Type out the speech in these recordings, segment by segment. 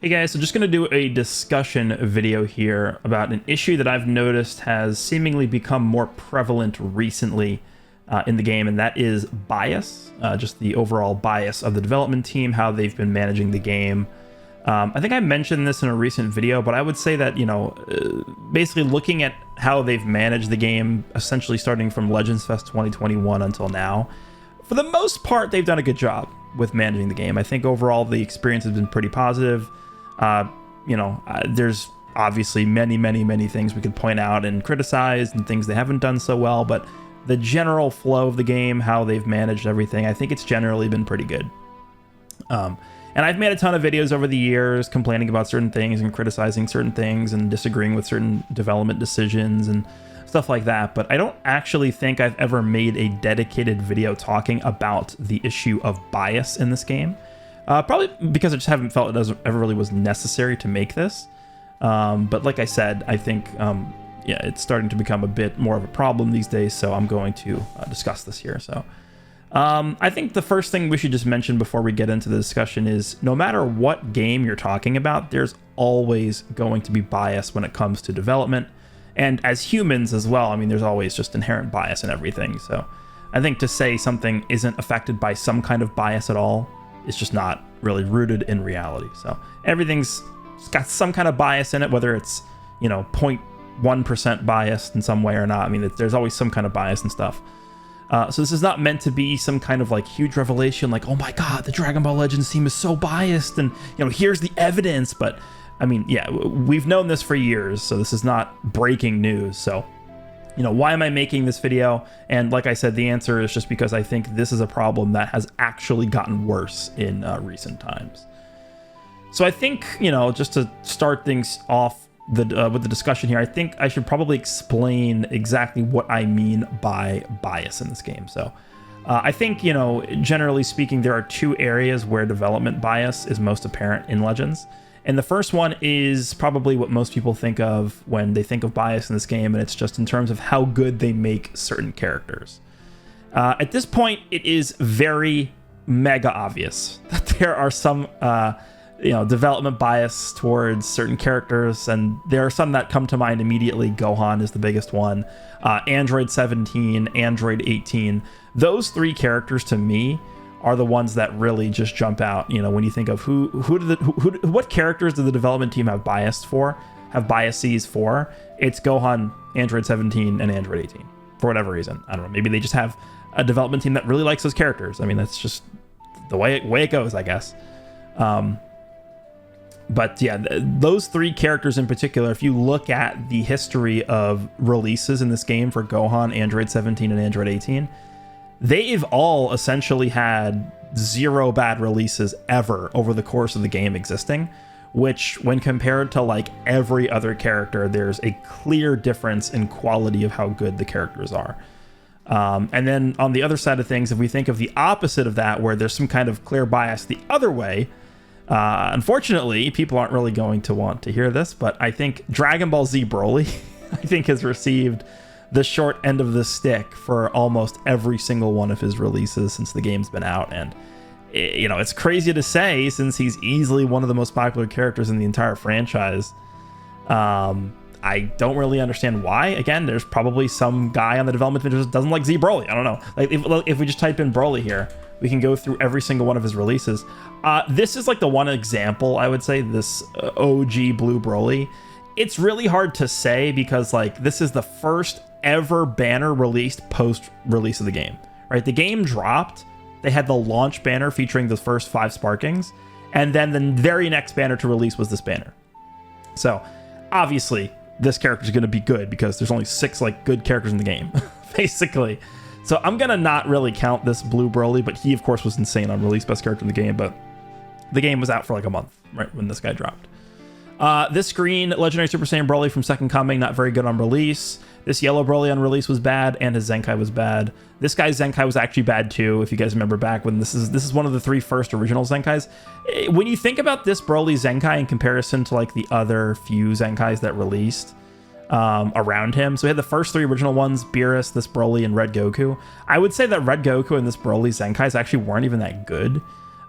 Hey guys, so just going to do a discussion video here about an issue that I've noticed has seemingly become more prevalent recently in the game, and that is bias, just the overall bias of the development team, how they've been managing the game. I think I mentioned this in a recent video, but I would say that, basically looking at how they've managed the game, essentially starting from Legends Fest 2021 until now, for the most part, they've done a good job with managing the game. I think overall the experience has been pretty positive. There's obviously many things we could point out and criticize and things they haven't done so well, but the general flow of the game, how they've managed everything, I think it's generally been pretty good. And I've made a ton of videos over the years complaining about certain things and criticizing certain things and disagreeing with certain development decisions and stuff like that, but I don't actually think I've ever made a dedicated video talking about the issue of bias in this game. Probably because I just haven't felt it ever really was necessary to make this. But like I said, I think, it's starting to become a bit more of a problem these days, so I'm going to discuss this here. So I think the first thing we should just mention before we get into the discussion is no matter what game you're talking about, there's always going to be bias when it comes to development. And as humans as well, I mean, there's always just inherent bias in everything. So I think to say something isn't affected by some kind of bias at all, it's just not really rooted in reality. So everything's got some kind of bias in it, whether it's, 0.1% biased in some way or not. I mean, there's always some kind of bias and stuff. So this is not meant to be some kind of like huge revelation, like, oh my God, the Dragon Ball Legends team is so biased and, here's the evidence. But I mean, yeah, we've known this for years, so this is not breaking news. So why am I making this video? And like I said, the answer is just because I think this is a problem that has actually gotten worse in recent times. So I think, just to start things off with the discussion here, I think I should probably explain exactly what I mean by bias in this game. So I think, generally speaking, there are two areas where development bias is most apparent in Legends. And the first one is probably what most people think of when they think of bias in this game, and it's just in terms of how good they make certain characters. At this point, it is very mega obvious that there are some, development bias towards certain characters, and there are some that come to mind immediately. Gohan is the biggest one. Android 17, Android 18. Those three characters to me are the ones that really just jump out. When you think of what characters do the development team have biases for? It's Gohan, Android 17, and Android 18 for whatever reason. I don't know. Maybe they just have a development team that really likes those characters. I mean, that's just the way it goes, I guess. But yeah, those three characters in particular, if you look at the history of releases in this game for Gohan, Android 17, and Android 18, they've all essentially had zero bad releases ever over the course of the game existing, which when compared to like every other character, there's a clear difference in quality of how good the characters are. And then on the other side of things, if we think of the opposite of that, where there's some kind of clear bias the other way, unfortunately, people aren't really going to want to hear this, but I think Dragon Ball Z Broly, I think has received the short end of the stick for almost every single one of his releases since the game's been out. And it's crazy to say, since he's easily one of the most popular characters in the entire franchise. I don't really understand why. Again, there's probably some guy on the development team who just doesn't like Z Broly. I don't know. Like if we just type in Broly here, we can go through every single one of his releases. This is like the one example, I would say, this OG Blue Broly. It's really hard to say because like this is the first ever banner released post release of the game, right? The game dropped, they had the launch banner featuring the first 5 sparkings, and then the very next banner to release was this banner. So obviously this character is going to be good because there's only 6 like good characters in the game basically. So I'm gonna not really count this Blue Broly, but he of course was insane on release, best character in the game, but the game was out for like a month right when this guy dropped. This green Legendary Super Saiyan Broly from Second Coming, not very good on release. This yellow Broly on release was bad, and his Zenkai was bad. This guy's Zenkai was actually bad too, if you guys remember back when this is one of the 3 first original Zenkais. When you think about this Broly Zenkai in comparison to like the other few Zenkais that released around him, so we had the first 3 original ones, Beerus, this Broly, and Red Goku. I would say that Red Goku and this Broly Zenkais actually weren't even that good.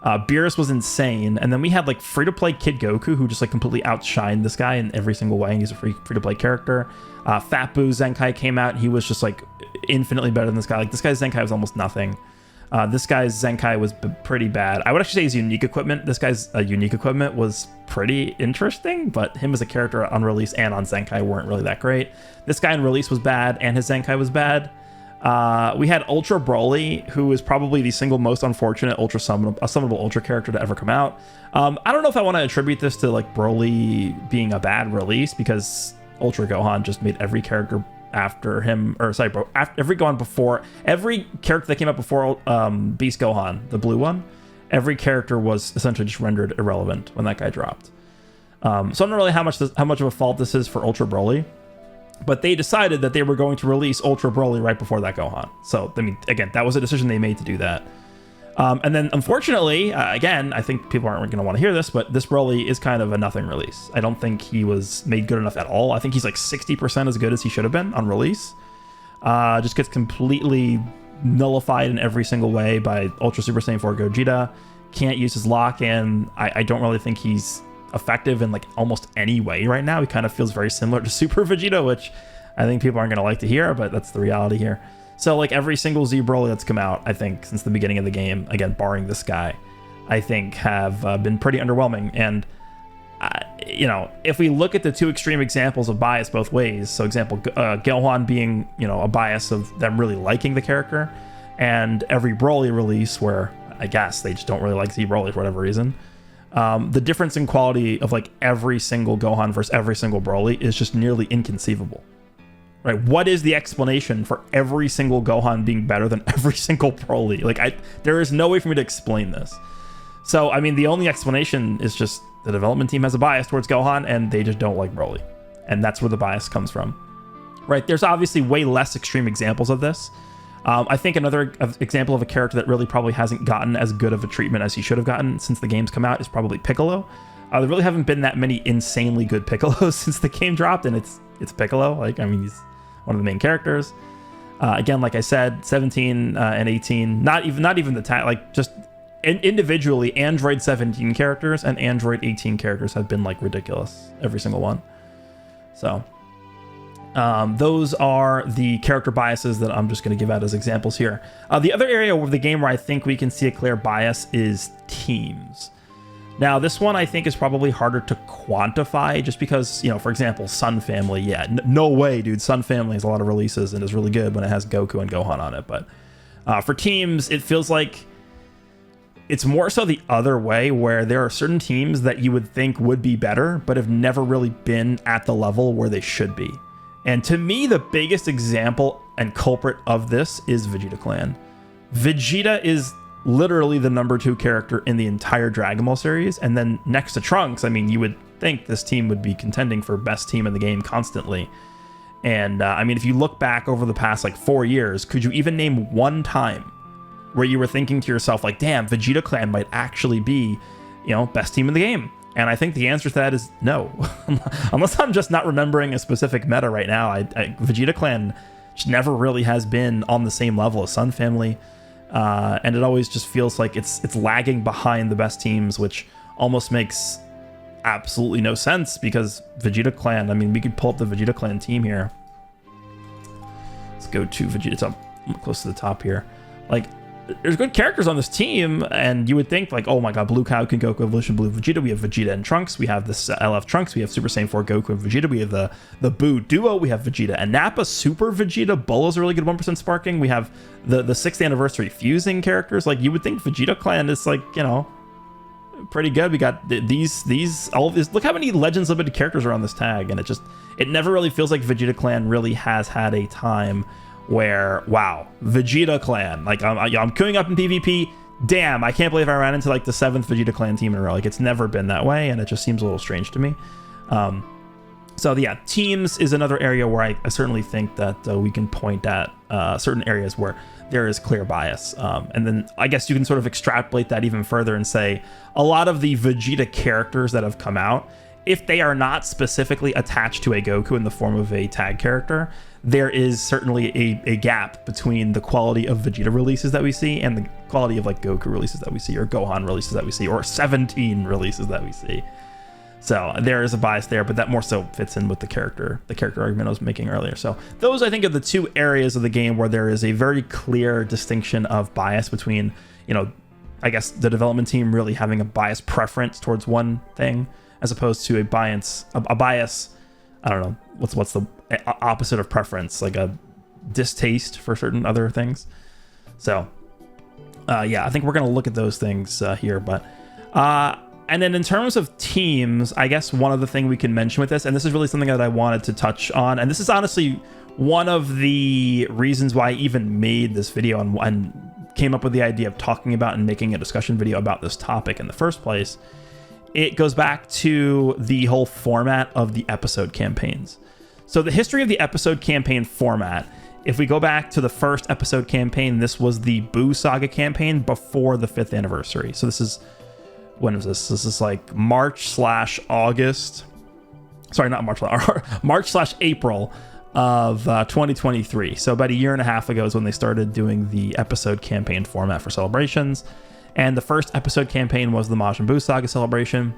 Beerus was insane, and then we had like free-to-play Kid Goku, who just like completely outshined this guy in every single way. He's a free-to-play character. Fat Boo Zenkai came out, and he was just like infinitely better than this guy. Like this guy's Zenkai was almost nothing. This guy's Zenkai was pretty bad. I would actually say his unique equipment. This guy's unique equipment was pretty interesting, but him as a character on release and on Zenkai weren't really that great. This guy in release was bad, and his Zenkai was bad. We had Ultra Broly, who is probably the single most unfortunate summonable Ultra character to ever come out. I don't know if I want to attribute this to like Broly being a bad release, because Ultra Gohan just made every character after him, or sorry, bro, every character that came out before Beast Gohan, the blue one, every character was essentially just rendered irrelevant when that guy dropped. So I don't know really how much of a fault this is for Ultra Broly. But they decided that they were going to release Ultra Broly right before that Gohan. So, I mean, again, that was a decision they made to do that. And then, unfortunately, again, I think people aren't going to want to hear this, but this Broly is kind of a nothing release. I don't think he was made good enough at all. I think he's like 60% as good as he should have been on release. Just gets completely nullified in every single way by Ultra Super Saiyan 4 Gogeta. Can't use his lock-in. I don't really think he's effective in like almost any way right now. He kind of feels very similar to Super Vegeta, which I think people aren't going to like to hear, but that's the reality here. So like every single Z Broly that's come out, I think since the beginning of the game, again barring this guy, I think have been pretty underwhelming. And you know, if we look at the two extreme examples of bias both ways, so example Gohan being, you know, a bias of them really liking the character, and every Broly release where I guess they just don't really like Z Broly for whatever reason. The difference in quality of like every single Gohan versus every single Broly is just nearly inconceivable, right? What is the explanation for every single Gohan being better than every single Broly? Like there is no way for me to explain this. So, I mean, the only explanation is just the development team has a bias towards Gohan and they just don't like Broly. And that's where the bias comes from, right? There's obviously way less extreme examples of this. I think another example of a character that really probably hasn't gotten as good of a treatment as he should have gotten since the game's come out is probably Piccolo. There really haven't been that many insanely good Piccolos since the game dropped, and it's Piccolo. Like, I mean, he's one of the main characters. Again, like I said, 17 and 18, not even the tag, like just individually, Android 17 characters and Android 18 characters have been like ridiculous, every single one. So those are the character biases that I'm just going to give out as examples here. The other area of the game where I think we can see a clear bias is teams. Now, this one I think is probably harder to quantify just because, you know, for example, Sun Family. Yeah, no way, dude. Sun Family has a lot of releases and is really good when it has Goku and Gohan on it. But for teams, it feels like it's more so the other way, where there are certain teams that you would think would be better, but have never really been at the level where they should be. And to me, the biggest example and culprit of this is Vegeta Clan. Vegeta is literally the #2 character in the entire Dragon Ball series. And then next to Trunks, I mean, you would think this team would be contending for best team in the game constantly. And I mean, if you look back over the past like 4 years, could you even name one time where you were thinking to yourself like, damn, Vegeta Clan might actually be, you know, best team in the game? And I think the answer to that is no. Unless I'm just not remembering a specific meta right now. Vegeta Clan just never really has been on the same level as Sun Family. And it always just feels like it's lagging behind the best teams, which almost makes absolutely no sense, because Vegeta Clan, I mean, we could pull up the Vegeta Clan team here. Let's go to Vegeta. It's up close to the top here. Like, there's good characters on this team, and you would think like, oh my god, Blue Kaioken, Goku Evolution, Blue Vegeta. We have Vegeta and Trunks. We have this LF Trunks. We have Super Saiyan 4 Goku and Vegeta. We have the Buu duo. We have Vegeta and Nappa, Super Vegeta. Bull's a really good 1% sparking. We have the 6th anniversary fusing characters. Like, you would think Vegeta Clan is like, you know, pretty good. We got these all of these. Look how many Legends Limited characters are on this tag, and it never really feels like Vegeta Clan really has had a time where, wow, Vegeta Clan, like I'm queuing up in PvP, damn, I can't believe I ran into like the 7th Vegeta Clan team in a row. Like, it's never been that way, and it just seems a little strange to me. So yeah, teams is another area where I certainly think that we can point at certain areas where there is clear bias. And then I guess you can sort of extrapolate that even further and say a lot of the Vegeta characters that have come out, if they are not specifically attached to a Goku in the form of a tag character, there is certainly a gap between the quality of Vegeta releases that we see and the quality of like Goku releases that we see, or Gohan releases that we see, or 17 releases that we see. So there is a bias there, but that more so fits in with the character argument I was making earlier. So those, I think, are the two areas of the game where there is a very clear distinction of bias between, I guess the development team really having a bias preference towards one thing as opposed to a bias. I don't know what's the opposite of preference, like a distaste for certain other things. So I think we're gonna look at those things here, but. And then in terms of teams, I guess one other thing we can mention with this, and this is really something that I wanted to touch on, and this is honestly one of the reasons why I even made this video and came up with the idea of talking about and making a discussion video about this topic in the first place. It goes back to the whole format of the episode campaigns. So the history of the episode campaign format, if we go back to the first episode campaign, this was the Buu Saga campaign before the 5th anniversary. So this is... when was this? This is like March/August. Sorry, not March. March/April of 2023. So about a year and a half ago is when they started doing the episode campaign format for celebrations. And the first episode campaign was the Majin Buu Saga celebration.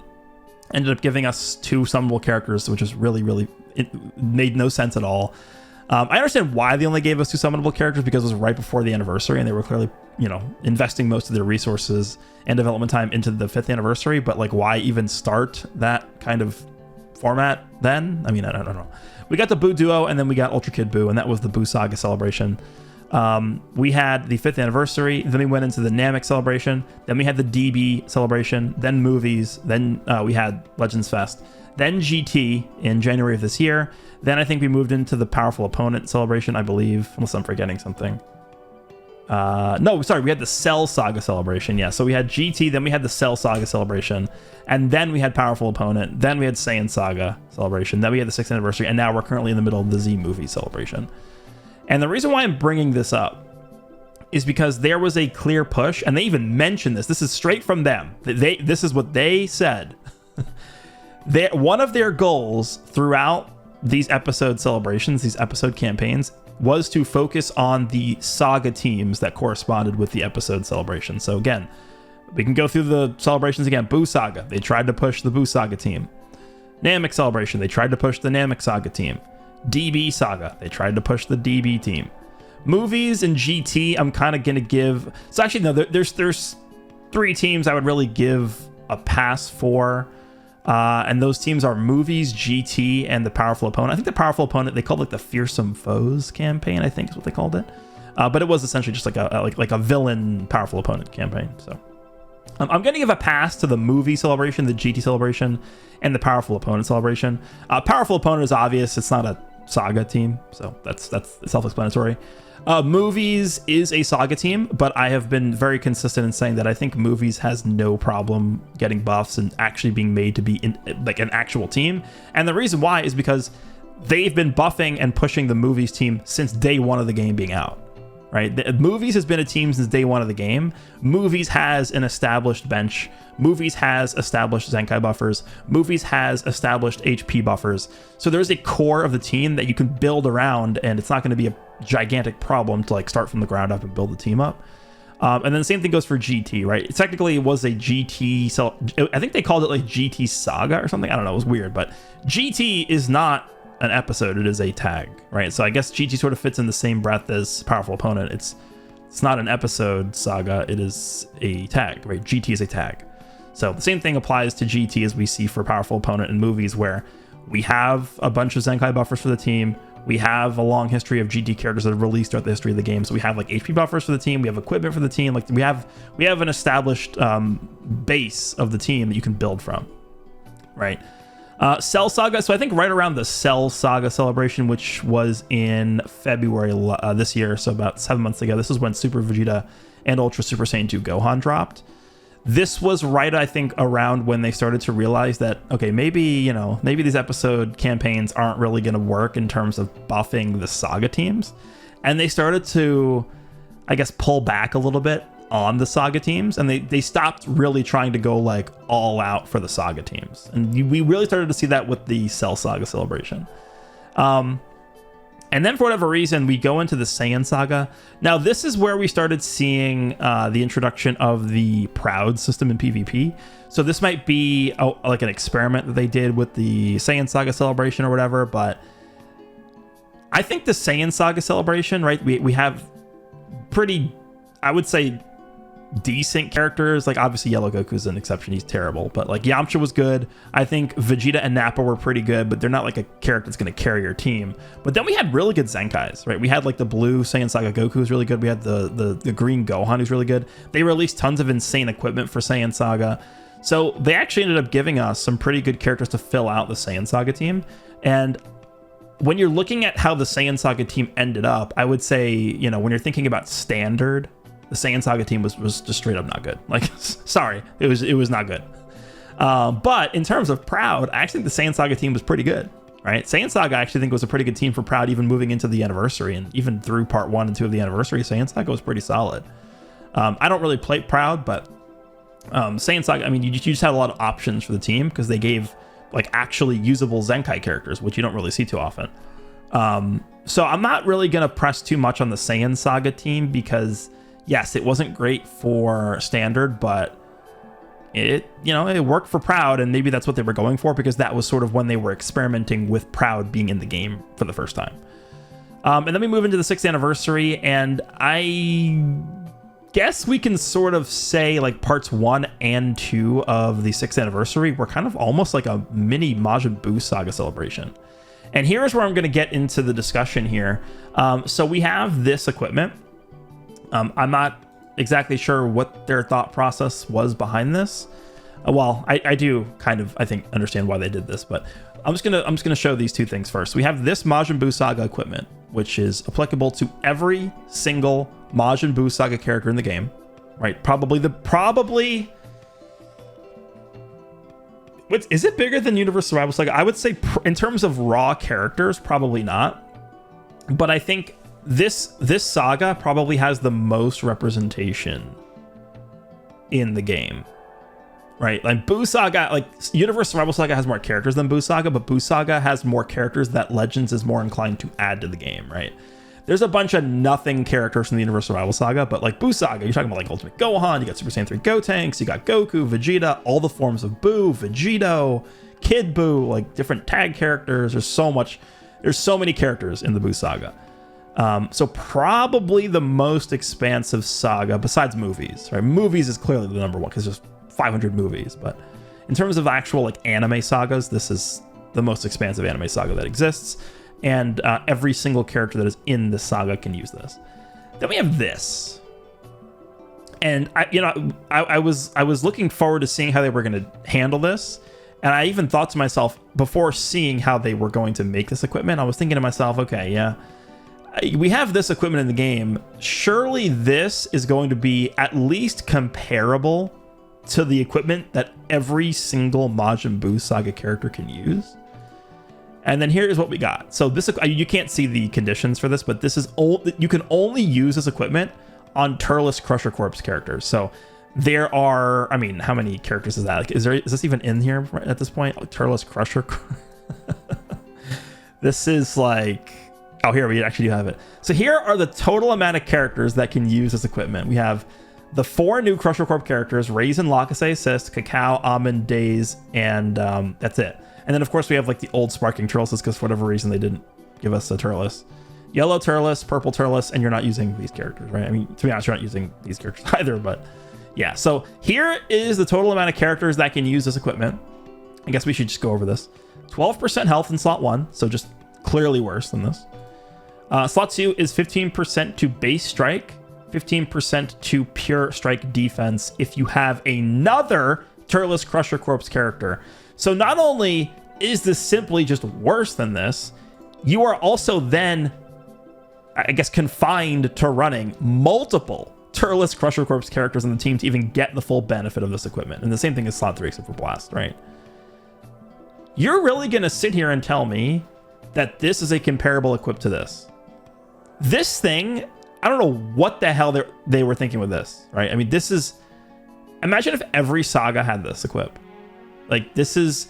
Ended up giving us 2 summonable characters, which is really, it made no sense at all. I understand why they only gave us 2 summonable characters, because it was right before the anniversary and they were clearly, investing most of their resources and development time into the 5th anniversary. But like, why even start that kind of format then? I mean, I don't know. We got the Buu Duo, and then we got Ultra Kid Buu, and that was the Buu Saga celebration. We had the 5th anniversary, then we went into the Namek celebration, then we had the DB celebration, then movies, then we had Legends Fest, then GT in January of this year. Then I think we moved into the Powerful Opponent celebration, I believe, unless I'm forgetting something. No, sorry, we had the Cell Saga celebration. Yeah, so we had GT, then we had the Cell Saga celebration, and then we had Powerful Opponent, then we had Saiyan Saga celebration, then we had the 6th anniversary, and now we're currently in the middle of the Z movie celebration. And the reason why I'm bringing this up is because there was a clear push, and they even mentioned this. This is straight from them. This is what they said. One of their goals throughout these episode celebrations, these episode campaigns, was to focus on the saga teams that corresponded with the episode celebration. So again, we can go through the celebrations again. Buu Saga, they tried to push the Buu Saga team. Namek celebration, they tried to push the Namek Saga team. DB Saga, they tried to push the DB team. Movies and GT, I'm kind of gonna give. So actually, no, there's 3 teams I would really give a pass for. And those teams are Movies, GT, and the Powerful Opponent. I think the Powerful Opponent, they called it the Fearsome Foes campaign, I think is what they called it. But it was essentially just like a villain Powerful Opponent campaign. So I'm going to give a pass to the Movie celebration, the GT celebration, and the Powerful Opponent celebration. Powerful Opponent is obvious. It's not a Saga team, so that's self-explanatory. Movies is a Saga team, but I have been very consistent in saying that I think Movies has no problem getting buffs and actually being made to be like an actual team. And the reason why is because they've been buffing and pushing the Movies team since day 1 of the game being out, right? Movies has been a team since day 1 of the game. Movies has an established bench. Movies has established Zenkai buffers. Movies has established HP buffers. So there's a core of the team that you can build around, and it's not going to be a gigantic problem to like start from the ground up and build the team up. And then the same thing goes for GT, right? Technically, it was a GT. So I think they called it like GT Saga or something. I don't know. It was weird, but GT is not an episode. It is a tag, right? So I guess GT sort of fits in the same breath as Powerful Opponent. It's not an episode saga. It is a tag, right? GT is a tag. So the same thing applies to GT as we see for Powerful Opponent in Movies, where we have a bunch of Zenkai buffers for the team. We have a long history of GT characters that have released throughout the history of the game. So we have like HP buffers for the team. We have equipment for the team. Like we have an established base of the team that you can build from, right? Cell Saga. So I think right around the Cell Saga celebration, which was in February this year, so about 7 months ago. This is when Super Vegeta and Ultra Super Saiyan 2 Gohan dropped. this was right, I think, around when they started to realize that, okay, maybe these episode campaigns aren't really going to work in terms of buffing the Saga teams. And they started to, I guess, pull back a little bit on the Saga teams, and they stopped really trying to go like all out for the Saga teams. And we really started to see that with the Cell Saga celebration. And then for whatever reason, we go into the Saiyan Saga. Now, this is where we started seeing the introduction of the Proud system in PvP. So this might be like an experiment that they did with the Saiyan Saga celebration or whatever. But I think the Saiyan Saga celebration, right? We have pretty, I would say, decent characters. Like, obviously Yellow Goku's an exception, he's terrible, but like Yamcha was good. I think Vegeta and Nappa were pretty good, but they're not like a character that's going to carry your team. But then we had really good Zenkais, right? We had like the blue Saiyan Saga Goku who's really good. We had the green Gohan who's really good. They released tons of insane equipment for Saiyan Saga, so they actually ended up giving us some pretty good characters to fill out the Saiyan Saga team. And when you're looking at how the Saiyan Saga team ended up, I would say, when you're thinking about standard, the Saiyan Saga team was just straight up not good. Like, sorry, it was not good. But in terms of Proud, I actually think the Saiyan Saga team was pretty good, right? Saiyan Saga I actually think was a pretty good team for Proud, even moving into the anniversary, and even through part 1 and 2 of the anniversary, Saiyan Saga was pretty solid. I don't really play Proud, but Saiyan Saga, I mean, you just had a lot of options for the team because they gave like actually usable Zenkai characters, which you don't really see too often. So I'm not really going to press too much on the Saiyan Saga team because, yes, it wasn't great for standard, but it worked for Proud, and maybe that's what they were going for because that was sort of when they were experimenting with Proud being in the game for the first time. And then we move into the 6th anniversary, and I guess we can sort of say like parts 1 and 2 of the 6th anniversary were kind of almost like a mini Majin Buu Saga celebration. And here's where I'm going to get into the discussion here. So we have this equipment. I'm not exactly sure what their thought process was behind this. Well, I do kind of, I think, understand why they did this, but I'm just gonna show these two things first. We have this Majin Buu Saga equipment, which is applicable to every single Majin Buu Saga character in the game, right? Is it bigger than Universe Survival Saga? I would say in terms of raw characters, probably not. But I think this saga probably has the most representation in the game, right? Like Buu Saga, like Universe Survival Saga has more characters than Buu Saga, but Buu Saga has more characters that Legends is more inclined to add to the game, right? There's a bunch of nothing characters from the Universe Survival Saga, but like Buu Saga, you're talking about like Ultimate Gohan, you got Super Saiyan 3 Gotenks, you got Goku, Vegeta, all the forms of Buu, Vegito, Kid Buu, like different tag characters. There's so many characters in the Buu Saga. So probably the most expansive saga besides movies, right? Movies is clearly the number one because there's 500 movies, but in terms of actual like anime sagas, this is the most expansive anime saga that exists. And every single character that is in the saga can use this. Then we have this, and I was looking forward to seeing how they were going to handle this, and I even thought to myself before seeing how they were going to make this equipment, I was thinking to myself, okay, yeah, we have this equipment in the game. Surely this is going to be at least comparable to the equipment that every single Majin Buu Saga character can use. And then here is what we got. So this, you can't see the conditions for this, but this is you can only use this equipment on Turles Crusher Corps characters. So there are, I mean, how many characters is that? Like, is this even in here at this point? Turles Crusher. This is like, oh, here we actually do have it. So here are the total amount of characters that can use this equipment. We have the 4 new Crusher Corps characters: Raisin, Lakase, Assist, Cacao, Almond, Days, and that's it. And then, of course, we have like the old Sparking Turles because for whatever reason they didn't give us a Turles. Yellow Turles, Purple Turles, and you're not using these characters, right? I mean, to be honest, you're not using these characters either, but yeah. So here is the total amount of characters that can use this equipment. I guess we should just go over this. 12% health in slot 1, so just clearly worse than this. Slot 2 is 15% to base strike, 15% to pure strike defense if you have another Turles Crusher Corps character. So not only is this simply just worse than this, you are also then, I guess, confined to running multiple Turles Crusher Corps characters on the team to even get the full benefit of this equipment. And the same thing as slot 3 except for Blast, right? You're really going to sit here and tell me that this is a comparable equip to this? This thing, I don't know what the hell they were thinking with this, right? I mean, this is... Imagine if every Saga had this equip. Like, this is...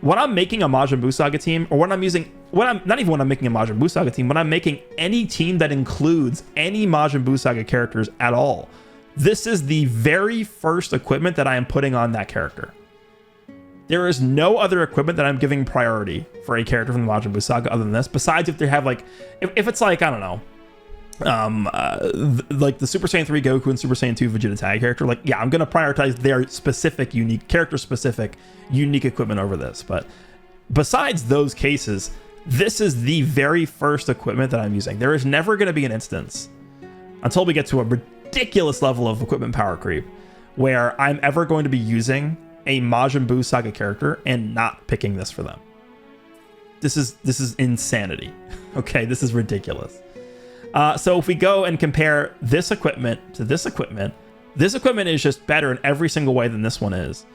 When I'm making a Majin Buu Saga team, or when I'm using... Not even when I'm making a Majin Buu Saga team, when I'm making any team that includes any Majin Buu Saga characters at all, this is the very first equipment that I am putting on that character. There is no other equipment that I'm giving priority for a character from the Majin Buu Saga other than this, besides if they have, like... If it's like, I don't know... like the Super Saiyan 3 Goku and Super Saiyan 2 Vegeta tag character, like, yeah, I'm gonna prioritize their specific, unique, character specific, unique equipment over this. But besides those cases, this is the very first equipment that I'm using. There is never gonna be an instance until we get to a ridiculous level of equipment power creep where I'm ever going to be using a Majin Buu Saga character and not picking this for them. This is insanity. Okay, this is ridiculous. So if we go and compare this equipment to this equipment is just better in every single way than this one is.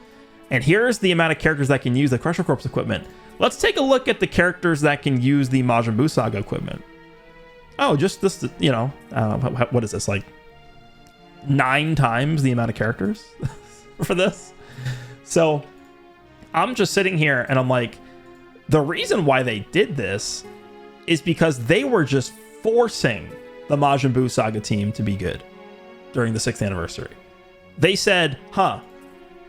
And here's the amount of characters that can use the Crusher Corps equipment. Let's take a look at the characters that can use the Majin Buu Saga equipment. Oh, just this, you know, what is this, like 9 times the amount of characters for this? So I'm just sitting here and I'm like, the reason why they did this is because they were just forcing the Majin Buu Saga team to be good during the 6th anniversary. They said,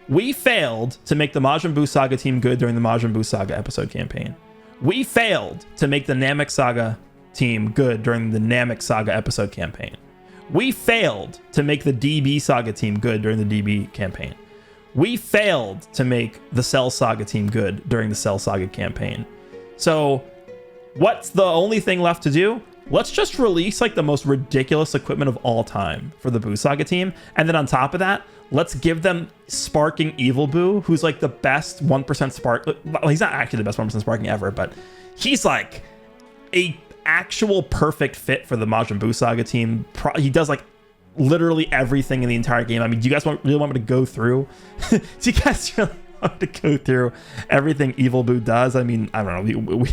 we failed to make the Majin Buu Saga team good during the Majin Buu Saga episode campaign. We failed to make the Namek Saga team good during the Namek Saga episode campaign. We failed to make the DB Saga team good during the DB campaign. We failed to make the Cell Saga team good during the Cell Saga campaign. So what's the only thing left to do? Let's just release like the most ridiculous equipment of all time for the Buu Saga team. And then on top of that, let's give them Sparking Evil Buu, who's like the best 1% spark. Well, he's not actually the best 1% sparking ever, but he's like a actual perfect fit for the Majin Buu Saga team. He does like literally everything in the entire game. I mean, do you guys really want me to go through? Do you guys really want to go through everything Evil Buu does? I mean, I don't know.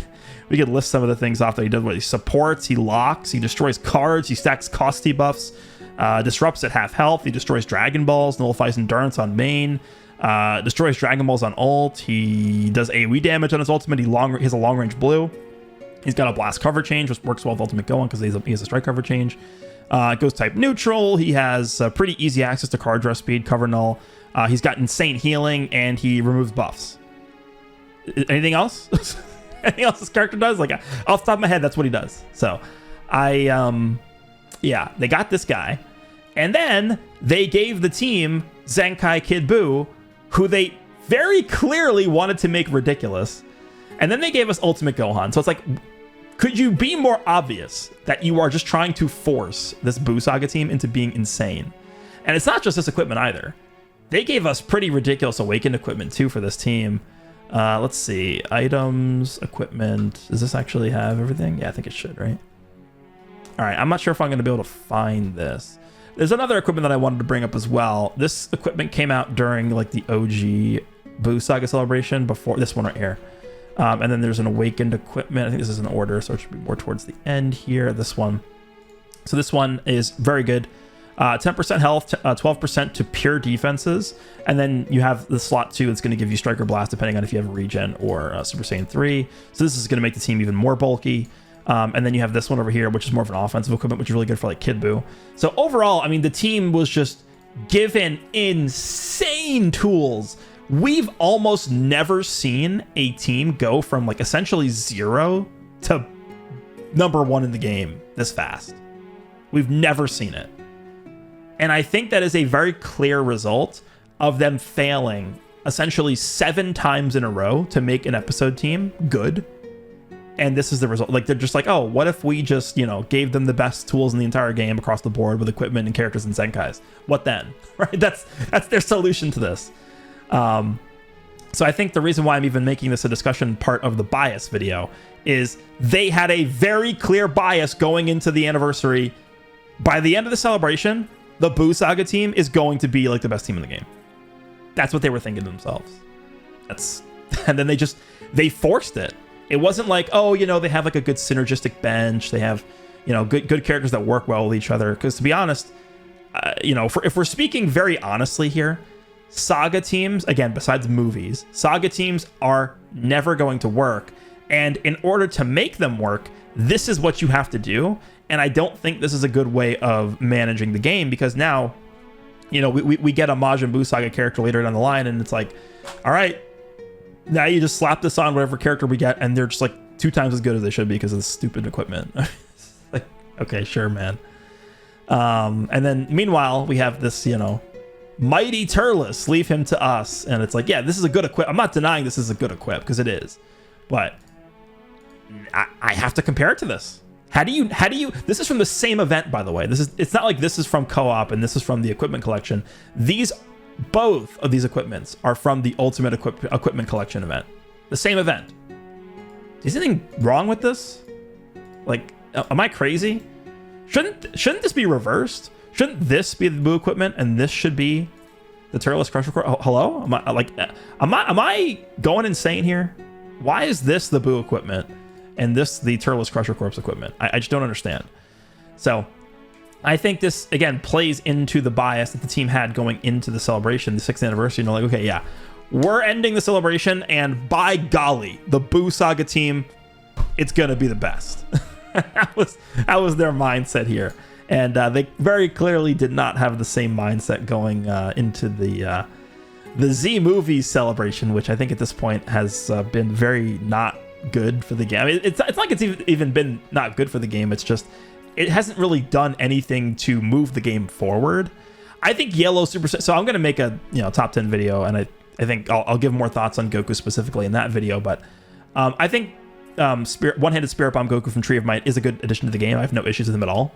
We could list some of the things off that he does. What he supports, he locks, he destroys cards, he stacks cost buffs, disrupts at half health, he destroys Dragon Balls, nullifies endurance on main, destroys Dragon Balls on ult, he does AoE damage on his ultimate, he has a long range blue, he's got a blast cover change, which works well with ultimate Gohan because he has a strike cover change, goes type neutral, he has pretty easy access to card draw speed, cover null, he's got insane healing, and he removes buffs. Anything else? Anything else this character does? Like, off the top of my head, that's what he does. So yeah, they got this guy, and then they gave the team Zenkai Kid Buu, who they very clearly wanted to make ridiculous, and then they gave us Ultimate Gohan. So it's like, could you be more obvious that you are just trying to force this Buu Saga team into being insane? And it's not just this equipment either. They gave us pretty ridiculous Awakened equipment too for this team. Let's see, items, equipment. Does this actually have everything? Yeah, I think it should, right? All right, I'm not sure if I'm going to be able to find this. There's another equipment that I wanted to bring up as well. This equipment came out during like the OG Buu Saga celebration before this one right here. And then there's an Awakened equipment. I think this is in order, so it should be more towards the end here. This one. So this one is very good. 10% health, 12% to pure defenses, and then you have the slot 2 that's going to give you Striker Blast depending on if you have a regen or Super Saiyan 3. So this is going to make the team even more bulky. And then you have this one over here, which is more of an offensive equipment, which is really good for like Kid Buu. So overall, I mean, the team was just given insane tools. We've almost never seen a team go from like essentially 0 to number 1 in the game this fast. We've never seen it. And I think that is a very clear result of them failing essentially 7 times in a row to make an episode team good. And this is the result. Like, they're just like, oh, what if we just, you know, gave them the best tools in the entire game across the board with equipment and characters and Zenkais? What then? Right? That's their solution to this. So I think the reason why I'm even making this a discussion part of the bias video is they had a very clear bias going into the anniversary by the end of the celebration, the Boo Saga team is going to be like the best team in the game. That's what they were thinking to themselves. And then they forced it. It wasn't like, oh, they have like a good synergistic bench. They have, good characters that work well with each other. Because to be honest, if we're speaking very honestly here, Saga teams, again, besides movies, Saga teams are never going to work. And in order to make them work, this is what you have to do. And I don't think this is a good way of managing the game, because now, we get a Majin Buu Saga character later down the line, and it's like, all right, now you just slap this on whatever character we get, and they're just like 2 times as good as they should be because of the stupid equipment. Like, okay, sure, man. And then meanwhile, we have this, mighty Turles, leave him to us. And it's like, yeah, this is a good equip. I'm not denying this is a good equip, because it is. But I have to compare it to this. How do you, this is from the same event, by the way. It's not like this is from co-op and this is from the equipment collection. Both of these equipments are from the Ultimate Equipment Collection event. The same event. Is anything wrong with this? Like, am I crazy? Shouldn't this be reversed? Shouldn't this be the Boo equipment and this should be the Turles Crusher Corp? Oh, hello? Am I going insane here? Why is this the Boo equipment and this the Turles Crusher Corp's equipment? I just don't understand. So I think this, again, plays into the bias that the team had going into the celebration, the 6th anniversary. Like, okay, yeah, we're ending the celebration, and by golly, the Boo Saga team, it's going to be the best. that was their mindset here. And they very clearly did not have the same mindset going into the Z Movies celebration, which I think at this point has been very not good for the game. I mean, it's like it's even been not good for the game. It's just, it hasn't really done anything to move the game forward. I think Yellow Super... So I'm going to make a top 10 video, and I think I'll give more thoughts on Goku specifically in that video. But I think One-Handed Spirit Bomb Goku from Tree of Might is a good addition to the game. I have no issues with him at all.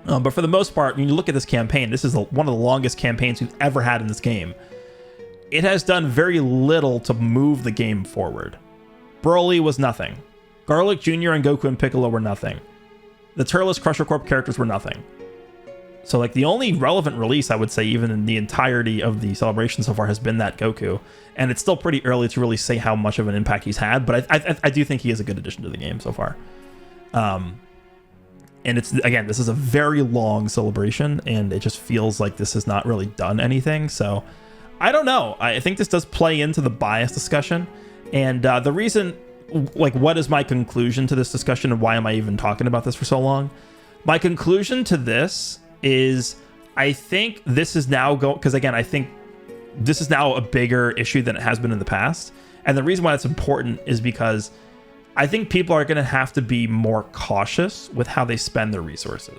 But for the most part, when you look at this campaign, this is one of the longest campaigns we've ever had in this game. It has done very little to move the game forward. Broly was nothing. Garlic Jr. and Goku and Piccolo were nothing. The Turles Crusher Corp characters were nothing. So like the only relevant release, I would say, even in the entirety of the celebration so far, has been that Goku. And it's still pretty early to really say how much of an impact he's had, but I do think he is a good addition to the game so far. And it's, again, this is a very long celebration, and it just feels like this has not really done anything. So I don't know. I think this does play into the bias discussion. And the reason, like, what is my conclusion to this discussion, and why am I even talking about this for so long? My conclusion to this is, I think this is now because again, I think this is now a bigger issue than it has been in the past. And the reason why it's important is because I think people are going to have to be more cautious with how they spend their resources.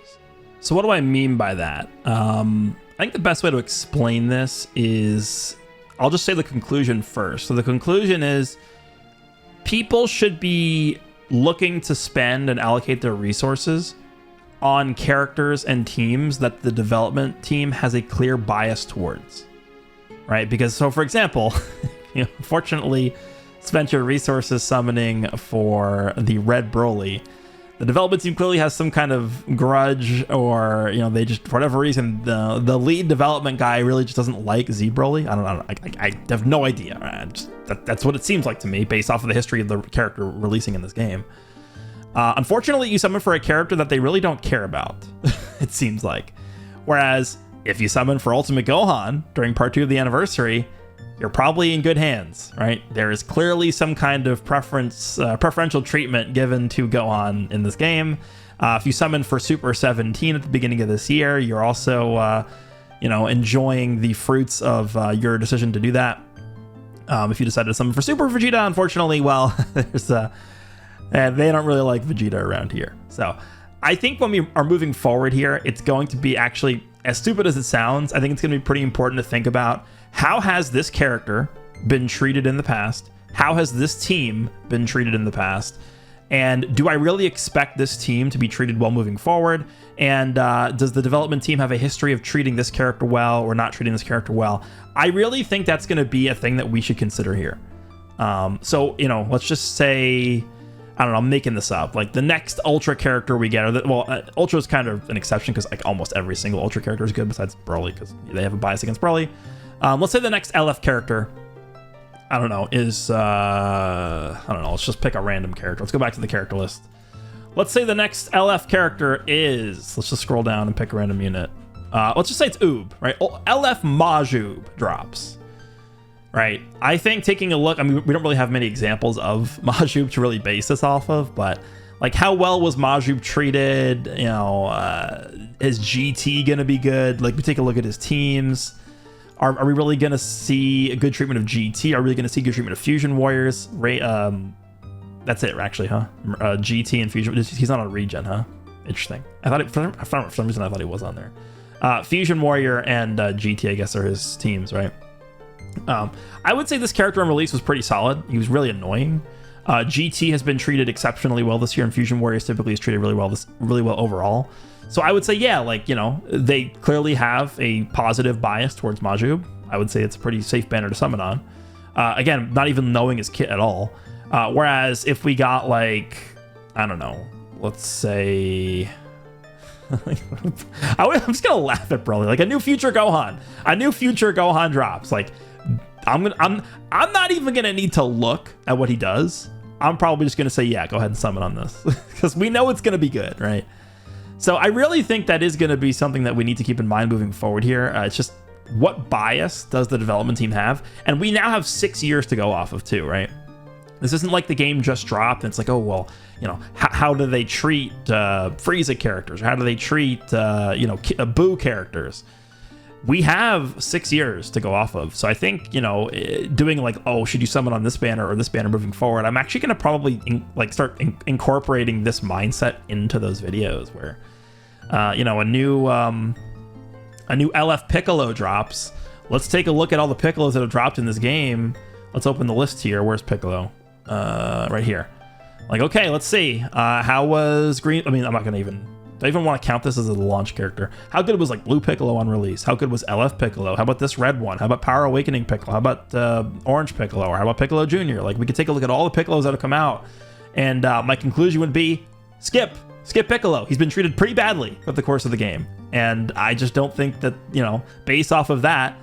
So what do I mean by that? I think the best way to explain this is, I'll just say the conclusion first. So the conclusion is, people should be looking to spend and allocate their resources on characters and teams that the development team has a clear bias towards, right? Because, so for example, fortunately, spent your resources summoning for the Red Broly. The development team clearly has some kind of grudge, or they just, for whatever reason, the lead development guy really just doesn't like Z Broly. I don't know. I have no idea. That's what it seems like to me, based off of the history of the character releasing in this game. Unfortunately, you summon for a character that they really don't care about. It seems like. Whereas if you summon for Ultimate Gohan during Part 2 of the anniversary, you're probably in good hands, right? There is clearly some kind of preferential treatment given to Gohan in this game. If you summon for Super 17 at the beginning of this year, you're also, enjoying the fruits of your decision to do that. If you decide to summon for Super Vegeta, unfortunately, well, there's they don't really like Vegeta around here. So I think when we are moving forward here, it's going to be, actually, as stupid as it sounds, I think it's going to be pretty important to think about, how has this character been treated in the past? How has this team been treated in the past? And do I really expect this team to be treated well moving forward? And does the development team have a history of treating this character well or not treating this character well? I really think that's going to be a thing that we should consider here. So, let's just say, I don't know, I'm making this up. Like the next Ultra character we get, Ultra is kind of an exception because like almost every single Ultra character is good besides Broly because they have a bias against Broly. Let's say the next LF character, I don't know, is, I don't know, let's just pick a random character. Let's go back to the character list. Let's say the next LF character is, let's just scroll down and pick a random unit. Let's just say it's Oob, right? LF Majoob drops, right? I think taking a look, I mean, we don't really have many examples of Majoob to really base this off of, but like how well was Majoob treated? You know, is GT going to be good? Like we take a look at his teams. Are we really going to see a good treatment of GT? Are we really going to see good treatment of Fusion Warriors? That's it, actually, huh? GT and Fusion. He's not on regen, huh? Interesting. I thought for some reason I thought he was on there. Fusion Warrior and GT, I guess, are his teams, right? I would say this character on release was pretty solid. He was really annoying. GT has been treated exceptionally well this year, and Fusion Warriors typically is treated really well overall. So I would say, yeah, like, you know, they clearly have a positive bias towards Majoob. I would say it's a pretty safe banner to summon on. Again, not even knowing his kit at all. Whereas if we got like, I don't know, let's say, I'm just gonna laugh at Broly, like a new Future Gohan drops. Like, I'm not even gonna need to look at what he does. I'm probably just gonna say, yeah, go ahead and summon on this because we know it's gonna be good, right? So I really think that is going to be something that we need to keep in mind moving forward here. It's just what bias does the development team have? And we now have 6 years to go off of too, right? This isn't like the game just dropped and it's like, oh, well, you know, how do they treat Frieza characters? Or how do they treat, you know, Boo characters? We have 6 years to go off of. So I think, you know, doing like, oh, should you summon on this banner or this banner moving forward? I'm actually going to probably start incorporating this mindset into those videos where, you know, a new LF Piccolo drops. Let's take a look at all the Piccolos that have dropped in this game. Let's open the list here. Where's Piccolo? Right here. Like, okay, let's see. How was Green? I mean, I'm not going to even want to count this as a launch character. How good was like Blue Piccolo on release? How good was LF Piccolo? How about this red one? How about Power Awakening Piccolo? How about Orange Piccolo? Or how about Piccolo Jr.? Like we could take a look at all the Piccolos that have come out. And my conclusion would be skip Piccolo. He's been treated pretty badly over the course of the game. And I just don't think that, you know, based off of that,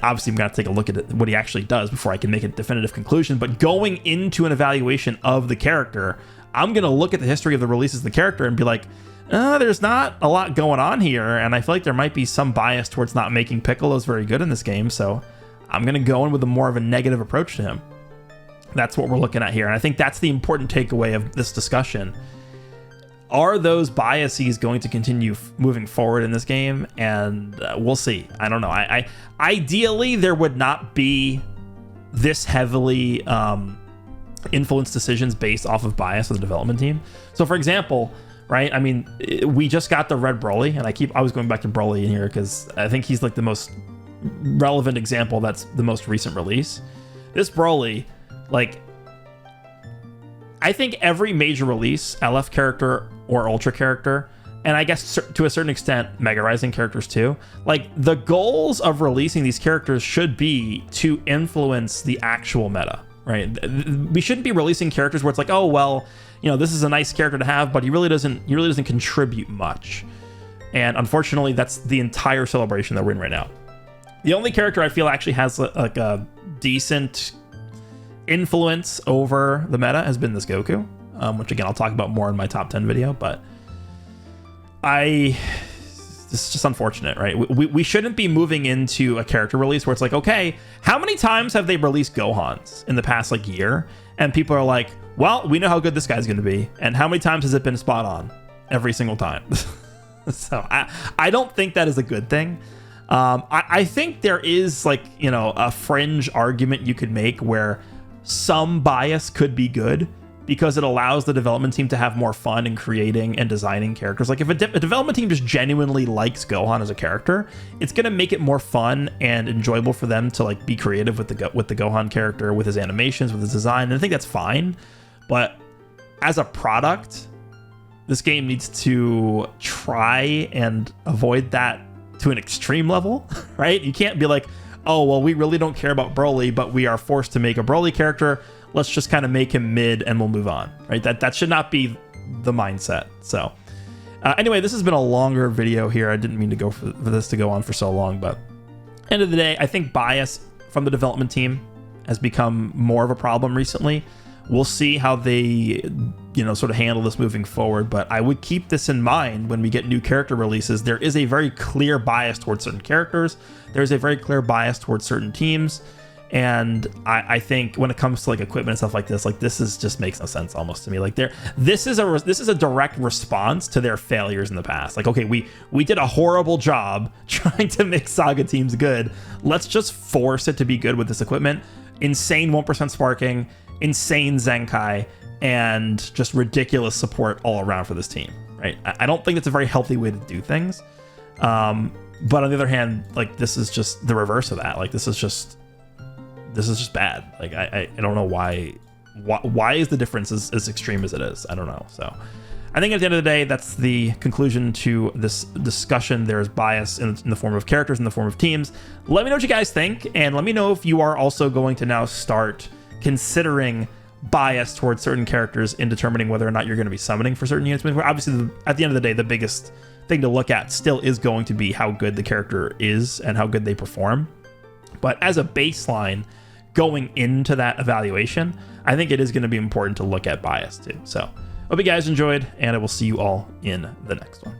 obviously I'm going to take a look at what he actually does before I can make a definitive conclusion. But going into an evaluation of the character, I'm going to look at the history of the releases of the character and be like, there's not a lot going on here, and I feel like there might be some bias towards not making Piccolos very good in this game, so I'm going to go in with more of a negative approach to him. That's what we're looking at here, and I think that's the important takeaway of this discussion. Are those biases going to continue moving forward in this game? And we'll see. I don't know. I ideally, there would not be this heavily influenced decisions based off of bias of the development team. So, for example, right? I mean, we just got the red Broly, and I was going back to Broly in here because I think he's like the most relevant example. That's the most recent release. This Broly, like, I think every major release, LF character or Ultra character, and I guess to a certain extent, Mega Rising characters too, like the goals of releasing these characters should be to influence the actual meta, right? We shouldn't be releasing characters where it's like, oh, well, you know, this is a nice character to have, but he really doesn't contribute much. And unfortunately, that's the entire celebration that we're in right now. The only character I feel actually has like a decent influence over the meta has been this Goku, which again, I'll talk about more in my top 10 video, but this is just unfortunate, right? We shouldn't be moving into a character release where it's like, okay, how many times have they released Gohans in the past like year? And people are like, well, we know how good this guy's going to be. And how many times has it been spot on? Every single time. So I don't think that is a good thing. I think there is like, you know, a fringe argument you could make where some bias could be good because it allows the development team to have more fun in creating and designing characters. Like if a development team just genuinely likes Gohan as a character, it's going to make it more fun and enjoyable for them to like be creative with the Gohan character, with his animations, with his design. And I think that's fine. But as a product, this game needs to try and avoid that to an extreme level, right? You can't be like, oh, well, we really don't care about Broly, but we are forced to make a Broly character. let's just kind of make him mid and we'll move on, right? That should not be the mindset. So anyway, this has been a longer video here. I didn't mean to go for this to go on for so long, but end of the day, I think bias from the development team has become more of a problem recently. We'll see how they, sort of handle this moving forward, but I would keep this in mind when we get new character releases. There is a very clear bias towards certain characters. There's a very clear bias towards certain teams. And I think when it comes to like equipment and stuff like this is just makes no sense almost to me. Like this is a direct response to their failures in the past. Like, okay, we did a horrible job trying to make Saga teams good. Let's just force it to be good with this equipment. Insane 1% sparking, insane Zenkai, and just ridiculous support all around for this team, right? I don't think that's a very healthy way to do things. But on the other hand, like this is just the reverse of that. Like this is just bad. Like I don't know why is the difference as extreme as it is. I don't know. So I think at the end of the day, that's the conclusion to this discussion. There's bias in the form of characters, in the form of teams. Let me know what you guys think, and let me know if you are also going to now start considering bias towards certain characters in determining whether or not you're going to be summoning for certain units. Obviously, at the end of the day, the biggest thing to look at still is going to be how good the character is and how good they perform. But as a baseline, going into that evaluation, I think it is going to be important to look at bias too. So hope you guys enjoyed, and I will see you all in the next one.